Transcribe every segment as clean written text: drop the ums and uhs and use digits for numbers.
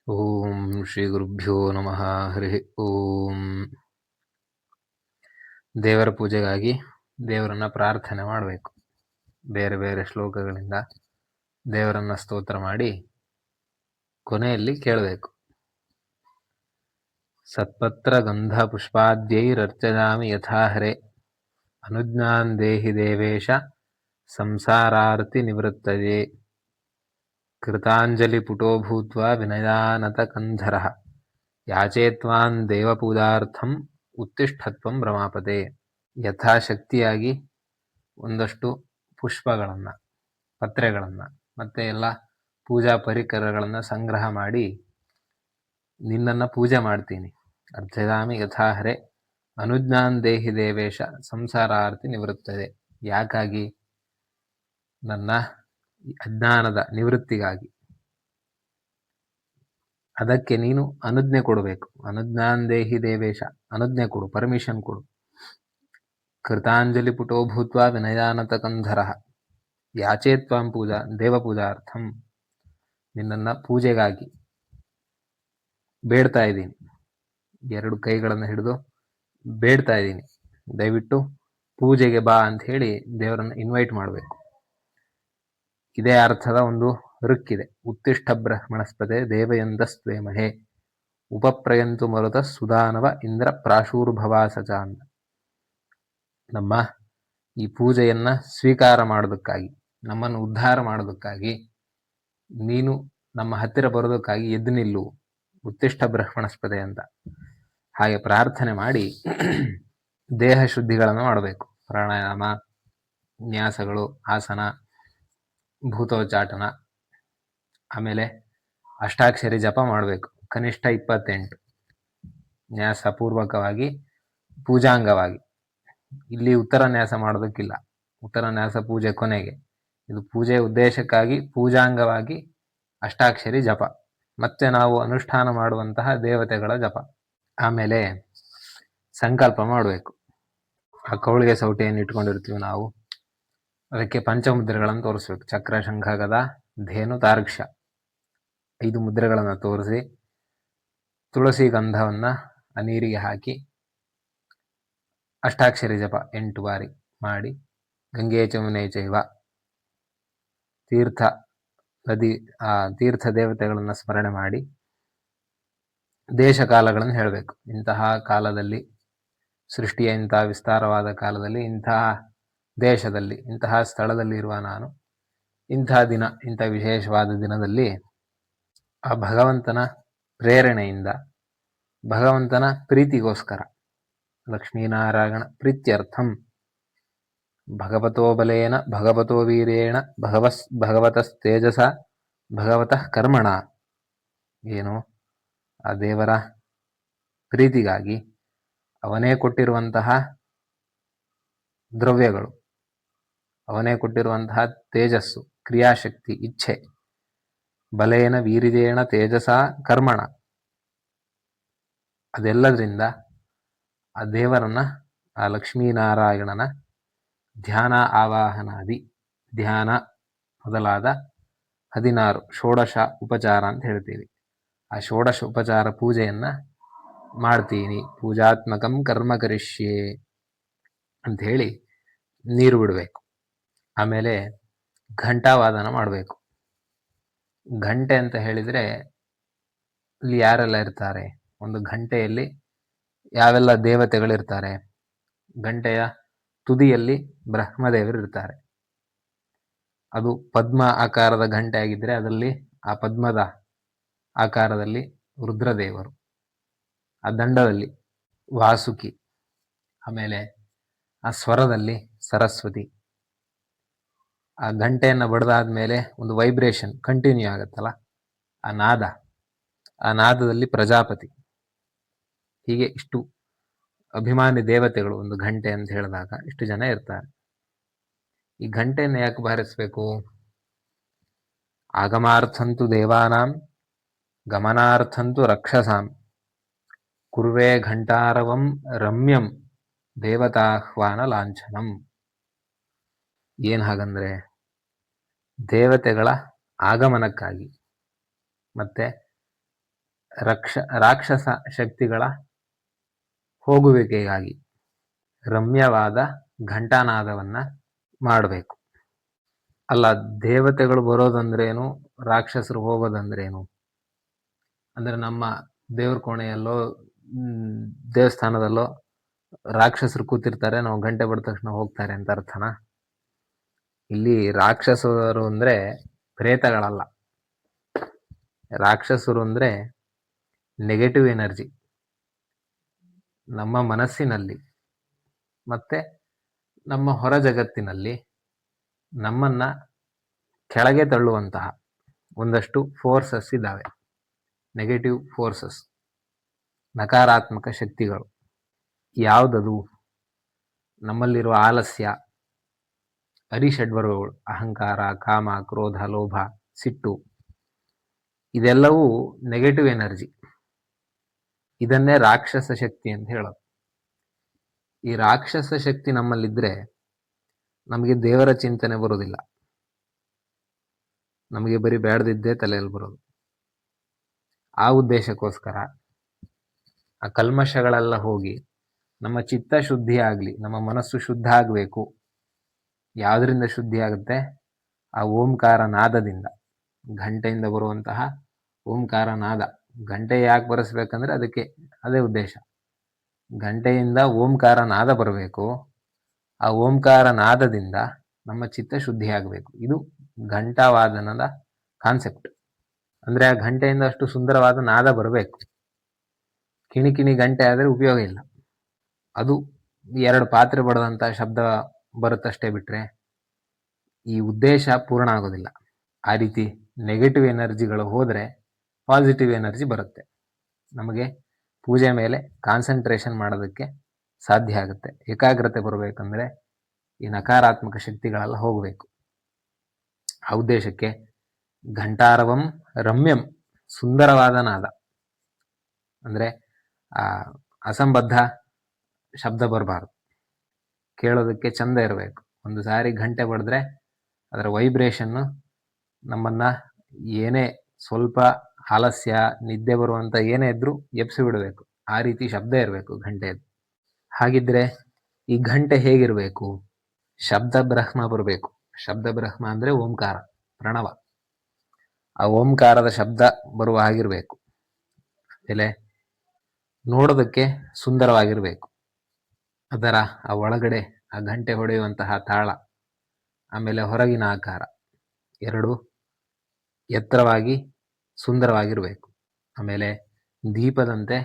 ಓಂ ಶ್ರೀ ಗುರುಭ್ಯೋ ನಮಃ. ಹರಿ ಓಂ. ದೇವರ ಪೂಜೆಗಾಗಿ ದೇವರನ್ನ ಪ್ರಾರ್ಥನೆ ಮಾಡಬೇಕು. ಬೇರೆ ಬೇರೆ ಶ್ಲೋಕಗಳಿಂದ ದೇವರನ್ನ ಸ್ತೋತ್ರ ಮಾಡಿ ಕೊನೆಯಲ್ಲಿ ಕೇಳಬೇಕು. ಸತ್ಪತ್ರ ಗಂಧ ಪುಷ್ಪಾದ್ಯೈರರ್ಚಯಾಮಿ ಯಥಾ ಹರೆ ಅನುಜ್ಞಾನ್ ದೇಹಿ ದೇವೇಶ ಸಂಸಾರಾರ್ತಿ ನಿವೃತ್ತಯೇ ಕೃತಾಂಜಲಿ ಪುಟೋ ಭೂತ್ವಾ ವಿನಯಾನತ ಕಂಧರಃ ಯಾಚೇತ್ವಾನ್ ದೇವಪೂಜಾರ್ಥಂ ಉತ್ತಿಷ್ಠತ್ವಂ ರಮಾಪತೆ. ಯಥಾಶಕ್ತಿಯಾಗಿ ಒಂದಷ್ಟು ಪುಷ್ಪಗಳನ್ನು, ಪತ್ರೆಗಳನ್ನು ಮತ್ತು ಎಲ್ಲ ಪೂಜಾ ಪರಿಕರಗಳನ್ನು ಸಂಗ್ರಹ ಮಾಡಿ ನಿನ್ನನ್ನು ಪೂಜೆ ಮಾಡ್ತೀನಿ. ಅರ್ಚಯಾಮಿ ಯಥಾಹರೆ ಅನುಜ್ಞಾನ್ ದೇಹಿ ದೇವೇಶ ಸಂಸಾರಾರ್ತಿ ನಿವೃತ್ತದೆ. ಯಾಕಾಗಿ? ನನ್ನ ಅಜ್ಞಾನದ ನಿವೃತ್ತಿಗಾಗಿ. ಅದಕ್ಕೆ ನೀನು ಅನುಜ್ಞೆ ಕೊಡಬೇಕು. ಅನುಜ್ಞಾನ್ ದೇಹಿ ದೇವೇಶ, ಅನುಜ್ಞೆ ಕೊಡು, ಪರ್ಮಿಷನ್ ಕೊಡು. ಕೃತಾಂಜಲಿ ಪುಟೋ ಭೂತ್ವಾ ವಿನಯಾನತ ಕಂಧರಃ ಯಾಚೇತ್ವಾಂ ಪೂಜಾ ದೇವಪೂಜಾರ್ಥಂ, ನಿನ್ನನ್ನು ಪೂಜೆಗಾಗಿ ಬೇಡ್ತಾ ಇದ್ದೀನಿ. ಎರಡು ಕೈಗಳನ್ನು ಹಿಡಿದು ಬೇಡ್ತಾ ಇದ್ದೀನಿ, ದಯವಿಟ್ಟು ಪೂಜೆಗೆ ಬಾ ಅಂತ ಹೇಳಿ ದೇವರನ್ನು ಇನ್ವೈಟ್ ಮಾಡಬೇಕು. ಇದೇ ಅರ್ಥದ ಒಂದು ಋಕ್ಕಿದೆ. ಉತ್ತಿಷ್ಠ ಬ್ರಹ್ಮಣಸ್ಪತೆ ದೇವಯಂದಸ್ತ್ವೇಮಹೇ ಉಪಪ್ರಯಂತು ಮರುತ ಸುದಾನವ ಇಂದ್ರ ಪ್ರಾಶೂರ್ಭವಾಸಚ ಅಂತ. ನಮ್ಮ ಈ ಪೂಜೆಯನ್ನು ಸ್ವೀಕಾರ ಮಾಡೋದಕ್ಕಾಗಿ, ನಮ್ಮನ್ನು ಉದ್ಧಾರ ಮಾಡೋದಕ್ಕಾಗಿ, ನೀನು ನಮ್ಮ ಹತ್ತಿರ ಬರೋದಕ್ಕಾಗಿ ಎದ್ದು ನಿಲ್ಲು, ಉತ್ತಿಷ್ಠ ಬ್ರಹ್ಮಣಸ್ಪತೆ ಅಂತ ಹಾಗೆ ಪ್ರಾರ್ಥನೆ ಮಾಡಿ ದೇಹ ಶುದ್ಧಿಗಳನ್ನು ಮಾಡಬೇಕು. ಪ್ರಾಣಾಯಾಮ, ನ್ಯಾಸಗಳು, ಆಸನ, ಭೂತೋಚ್ಚಾಟನ, ಆಮೇಲೆ ಅಷ್ಟಾಕ್ಷರಿ ಜಪ ಮಾಡಬೇಕು. ಕನಿಷ್ಠ 28 ನ್ಯಾಸಪೂರ್ವಕವಾಗಿ, ಪೂಜಾಂಗವಾಗಿ. ಇಲ್ಲಿ ಉತ್ತರ ನ್ಯಾಸ ಮಾಡೋದಕ್ಕಿಲ್ಲ. ಉತ್ತರ ನ್ಯಾಸ ಪೂಜೆ ಕೊನೆಗೆ. ಇದು ಪೂಜೆ ಉದ್ದೇಶಕ್ಕಾಗಿ ಪೂಜಾಂಗವಾಗಿ ಅಷ್ಟಾಕ್ಷರಿ ಜಪ, ಮತ್ತೆ ನಾವು ಅನುಷ್ಠಾನ ಮಾಡುವಂತಹ ದೇವತೆಗಳ ಜಪ. ಆಮೇಲೆ ಸಂಕಲ್ಪ ಮಾಡಬೇಕು. ಆ ಕೌಳಿಗೆ ಸೌಟೆಯನ್ನು ಇಟ್ಕೊಂಡಿರ್ತೀವಿ ನಾವು, ಅದಕ್ಕೆ ಪಂಚಮುದ್ರೆಗಳನ್ನು ತೋರಿಸ್ಬೇಕು. ಚಕ್ರ, ಶಂಖ, ಗದ, ಧೇನು, ತಾರ್ಕ್ಷ್ಯ 5 ಮುದ್ರೆಗಳನ್ನು ತೋರಿಸಿ ತುಳಸಿ ಗಂಧವನ್ನು ಆ ನೀರಿಗೆ ಹಾಕಿ ಅಷ್ಟಾಕ್ಷರಿ ಜಪ 8 ಬಾರಿ ಮಾಡಿ, ಗಂಗೆ ಚಮುನೆ ಚೈವ, ತೀರ್ಥ ದೇವತೆಗಳನ್ನು ಸ್ಮರಣೆ ಮಾಡಿ ದೇಶ ಕಾಲಗಳನ್ನು ಹೇಳಬೇಕು. ಇಂತಹ ಕಾಲದಲ್ಲಿ, ಸೃಷ್ಟಿಯ ಇಂತಹ ವಿಸ್ತಾರವಾದ ಕಾಲದಲ್ಲಿ, ಇಂತಹ ದೇಶದಲ್ಲಿ, ಇಂತಹ ಸ್ಥಳದಲ್ಲಿ ಇರುವ ನಾನು, ಇಂತಹ ದಿನ, ಇಂಥ ವಿಶೇಷವಾದ ದಿನದಲ್ಲಿ ಆ ಭಗವಂತನ ಪ್ರೇರಣೆಯಿಂದ, ಭಗವಂತನ ಪ್ರೀತಿಗೋಸ್ಕರ, ಲಕ್ಷ್ಮೀನಾರಾಯಣ ಪ್ರೀತ್ಯರ್ಥಂ ಭಗವತೋ ಬಲೇನ ಭಗವತೋ ವೀರೇಣ ಭಗವತಸ್ತೇಜಸ ಭಗವತಃ ಕರ್ಮಣ, ಏನು ಆ ದೇವರ ಪ್ರೀತಿಗಾಗಿ ಅವನೇ ಕೊಟ್ಟಿರುವಂತಹ ದ್ರವ್ಯಗಳು, ಅವನೇ ಕೊಟ್ಟಿರುವಂತಹ ತೇಜಸ್ಸು, ಕ್ರಿಯಾಶಕ್ತಿ, ಇಚ್ಛೆ, ಬಲೇನ ವೀರ್ಯೇಣ ತೇಜಸ ಕರ್ಮಣ, ಅದೆಲ್ಲದರಿಂದ ಆ ದೇವರನ್ನ, ಆ ಲಕ್ಷ್ಮೀನಾರಾಯಣನ ಧ್ಯಾನ, ಆವಾಹನಾದಿ, ಧ್ಯಾನ ಮೊದಲಾದ 16 ಷೋಡಶ ಉಪಚಾರ ಅಂತ ಹೇಳ್ತೀವಿ. ಆ ಷೋಡಶ ಉಪಚಾರ ಪೂಜೆಯನ್ನ ಮಾಡ್ತೀನಿ. ಪೂಜಾತ್ಮಕಂ ಕರ್ಮ ಕರಿಷ್ಯೆ ಅಂತ ಹೇಳಿ ನೀರು ಬಿಡಬೇಕು. ಆಮೇಲೆ ಘಂಟಾವಾದನ ಮಾಡಬೇಕು. ಘಂಟೆ ಅಂತ ಹೇಳಿದರೆ ಇಲ್ಲಿ ಯಾರೆಲ್ಲ ಇರ್ತಾರೆ? ಒಂದು ಘಂಟೆಯಲ್ಲಿ ಯಾವೆಲ್ಲ ದೇವತೆಗಳಿರ್ತಾರೆ? ಘಂಟೆಯ ತುದಿಯಲ್ಲಿ ಬ್ರಹ್ಮದೇವರು ಇರ್ತಾರೆ. ಅದು ಪದ್ಮ ಆಕಾರದ ಘಂಟೆ ಆಗಿದ್ದರೆ ಅದರಲ್ಲಿ ಆ ಪದ್ಮದ ಆಕಾರದಲ್ಲಿ ರುದ್ರದೇವರು, ಆ ದಂಡದಲ್ಲಿ ವಾಸುಕಿ, ಆಮೇಲೆ ಆ ಸ್ವರದಲ್ಲಿ ಸರಸ್ವತಿ. ಆ ಗಂಟೆಯನ್ನು ಬಡ್ದಾದ್ಮೇಲೆ ಒಂದು ವೈಬ್ರೇಷನ್ ಕಂಟಿನ್ಯೂ ಆಗುತ್ತಲ್ಲ, ಆ ನಾದದಲ್ಲಿ ಪ್ರಜಾಪತಿ. ಹೀಗೆ ಇಷ್ಟು ಅಭಿಮಾನಿ ದೇವತೆಗಳು ಒಂದು ಘಂಟೆ ಅಂತ ಹೇಳಿದಾಗ ಇಷ್ಟು ಜನ ಇರ್ತಾರೆ. ಈ ಘಂಟೆಯನ್ನು ಯಾಕೆ ಬಾರಿಸಬೇಕು? ಆಗಮಾರ್ಥಂತು ದೇವಾನಾಂ ಗಮನಾರ್ಥಂತು ರಕ್ಷಸಾಂ ಕುರ್ವೇ ಘಂಟಾರವಂ ರಮ್ಯಂ ದೇವತಾಹ್ವಾನ ಲಾಂಛನಂ. ಏನು ಹಾಗಂದ್ರೆ, ದೇವತೆಗಳ ಆಗಮನಕ್ಕಾಗಿ ಮತ್ತೆ ರಾಕ್ಷಸ ಶಕ್ತಿಗಳ ಹೋಗುವಿಕೆಗಾಗಿ ರಮ್ಯವಾದ ಘಂಟಾನಾದವನ್ನ ಮಾಡಬೇಕು. ಅಲ್ಲ, ದೇವತೆಗಳು ಬರೋದಂದ್ರೇನು, ರಾಕ್ಷಸರು ಹೋಗೋದಂದ್ರೇನು? ಅಂದ್ರೆ ನಮ್ಮ ದೇವ್ರ ಕೋಣೆಯಲ್ಲೋ ದೇವಸ್ಥಾನದಲ್ಲೋ ರಾಕ್ಷಸರು ಕೂತಿರ್ತಾರೆ, ನಾವು ಗಂಟೆ ಬಡಿದ ತಕ್ಷಣ ಹೋಗ್ತಾರೆ ಅಂತ ಅರ್ಥನಾ? ಇಲ್ಲಿ ರಾಕ್ಷಸರು ಅಂದ್ರೆ ಪ್ರೇತಗಳಲ್ಲ. ರಾಕ್ಷಸರು ಅಂದ್ರೆ ನೆಗೆಟಿವ್ ಎನರ್ಜಿ ನಮ್ಮ ಮನಸ್ಸಿನಲ್ಲಿ ಮತ್ತೆ ನಮ್ಮ ಹೊರ ಜಗತ್ತಿನಲ್ಲಿ ನಮ್ಮನ್ನ ಕೆಳಗೆ ತಳ್ಳುವಂತಹ ಒಂದಷ್ಟು ಫೋರ್ಸಸ್ ಇದ್ದಾವೆ. ನೆಗೆಟಿವ್ ಫೋರ್ಸಸ್, ನಕಾರಾತ್ಮಕ ಶಕ್ತಿಗಳು. ಯಾವುದದು? ನಮ್ಮಲ್ಲಿರುವ ಆಲಸ್ಯ, ಅರಿಷಡ್ವರ್ಗಗಳು, ಅಹಂಕಾರ, ಕಾಮ, ಕ್ರೋಧ, ಲೋಭ, ಸಿಟ್ಟು, ಇದೆಲ್ಲವೂ ನೆಗೆಟಿವ್ ಎನರ್ಜಿ. ಇದನ್ನೇ ರಾಕ್ಷಸ ಶಕ್ತಿ ಅಂತ ಹೇಳೋದು. ಈ ರಾಕ್ಷಸ ಶಕ್ತಿ ನಮ್ಮಲ್ಲಿದ್ರೆ ನಮಗೆ ದೇವರ ಚಿಂತನೆ ಬರೋದಿಲ್ಲ, ನಮಗೆ ಬರೀ ಬೇಡದಿದ್ದೇ ತಲೆಯಲ್ಲಿ ಬರೋದು. ಆ ಉದ್ದೇಶಕ್ಕೋಸ್ಕರ ಆ ಕಲ್ಮಶಗಳೆಲ್ಲ ಹೋಗಿ ನಮ್ಮ ಚಿತ್ತ ಶುದ್ಧಿ ಆಗಲಿ, ನಮ್ಮ ಮನಸ್ಸು ಶುದ್ಧ ಆಗಬೇಕು. ಯಾವುದರಿಂದ ಶುದ್ಧಿ ಆಗುತ್ತೆ? ಆ ಓಂಕಾರ ನಾದದಿಂದ, ಘಂಟೆಯಿಂದ ಬರುವಂತಹ ಓಂಕಾರ ನಾದ. ಗಂಟೆ ಯಾಕೆ ಬರೆಸ್ಬೇಕಂದ್ರೆ ಅದಕ್ಕೆ ಅದೇ ಉದ್ದೇಶ. ಗಂಟೆಯಿಂದ ಓಂಕಾರ ನಾದ ಬರಬೇಕು. ಆ ಓಂಕಾರ ನಾದದಿಂದ ನಮ್ಮ ಚಿತ್ತ ಶುದ್ಧಿ ಆಗಬೇಕು. ಇದು ಘಂಟಾವಾದನದ ಕಾನ್ಸೆಪ್ಟ್. ಅಂದ್ರೆ ಆ ಗಂಟೆಯಿಂದ ಅಷ್ಟು ಸುಂದರವಾದ ನಾದ ಬರಬೇಕು. ಕಿಣಿ ಗಂಟೆ ಆದರೆ ಉಪಯೋಗ ಇಲ್ಲ. ಅದು 2 ಪಾತ್ರೆ ಬಡದಂತ ಶಬ್ದ ಬರುತ್ತಷ್ಟೇ ಬಿಟ್ರೆ ಈ ಉದ್ದೇಶ ಪೂರ್ಣ ಆಗೋದಿಲ್ಲ. ಆ ರೀತಿ ನೆಗೆಟಿವ್ ಎನರ್ಜಿಗಳು ಹೋದ್ರೆ ಪಾಸಿಟಿವ್ ಎನರ್ಜಿ ಬರುತ್ತೆ. ನಮಗೆ ಪೂಜೆ ಮೇಲೆ ಕಾನ್ಸಂಟ್ರೇಷನ್ ಮಾಡೋದಕ್ಕೆ ಸಾಧ್ಯ ಆಗುತ್ತೆ. ಏಕಾಗ್ರತೆ ಬರಬೇಕಂದ್ರೆ ಈ ನಕಾರಾತ್ಮಕ ಶಕ್ತಿಗಳೆಲ್ಲ ಹೋಗಬೇಕು. ಆ ಉದ್ದೇಶಕ್ಕೆ ಘಂಟಾರವಂ ರಮ್ಯಂ, ಸುಂದರವಾದ ನಾದ. ಅಂದ್ರೆ ಅಸಂಬದ್ಧ ಶಬ್ದ ಬರಬಾರ್ದು, ಕೇಳೋದಕ್ಕೆ ಚಂದ ಇರಬೇಕು. ಒಂದು ಸಾರಿ ಗಂಟೆ ಬಡಿದ್ರೆ ಅದರ ವೈಬ್ರೇಷನ್ನು ನಮ್ಮನ್ನ ಏನೇ ಸ್ವಲ್ಪ ಆಲಸ್ಯ, ನಿದ್ದೆ ಬರುವಂತ ಏನೇ ಇದ್ರೂ ಎಬ್ಸಿ ಬಿಡಬೇಕು. ಆ ರೀತಿ ಶಬ್ದ ಇರಬೇಕು ಗಂಟೆದು. ಹಾಗಿದ್ರೆ ಈ ಗಂಟೆ ಹೇಗಿರಬೇಕು? ಶಬ್ದ ಬ್ರಹ್ಮ ಬರಬೇಕು. ಶಬ್ದ ಬ್ರಹ್ಮ ಅಂದ್ರೆ ಓಂಕಾರ, ಪ್ರಣವ. ಆ ಓಂಕಾರದ ಶಬ್ದ ಬರುವ ಹಾಗಿರ್ಬೇಕು. ಆಮೇಲೆ ನೋಡೋದಕ್ಕೆ ಸುಂದರವಾಗಿರ್ಬೇಕು. ಅದರ ಆ ಒಳಗಡೆ ಆ ಗಂಟೆ ಹೊಡೆಯುವಂತಹ ತಾಳ, ಆಮೇಲೆ ಹೊರಗಿನ ಆಕಾರ, ಎರಡು ಎತ್ತರವಾಗಿ ಸುಂದರವಾಗಿರ್ಬೇಕು. ಆಮೇಲೆ ದೀಪದಂತೆ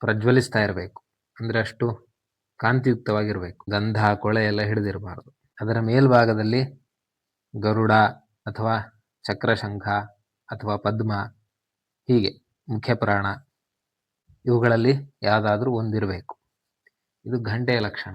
ಪ್ರಜ್ವಲಿಸ್ತಾ ಇರಬೇಕು. ಅಂದ್ರೆ ಅಷ್ಟು ಕಾಂತಿಯುಕ್ತವಾಗಿರ್ಬೇಕು. ಗಂಧ ಕೊಳೆ ಎಲ್ಲ ಹಿಡಿದಿರಬಾರದು. ಅದರ ಮೇಲ್ಭಾಗದಲ್ಲಿ ಗರುಡ ಅಥವಾ ಚಕ್ರಶಂಖ ಅಥವಾ ಪದ್ಮ, ಹೀಗೆ ಮುಖ್ಯ ಪ್ರಾಣ, ಇವುಗಳಲ್ಲಿ ಯಾವುದಾದ್ರೂ ಒಂದಿರಬೇಕು. ಇದು ಗಂಟೆಯ ಲಕ್ಷಣ.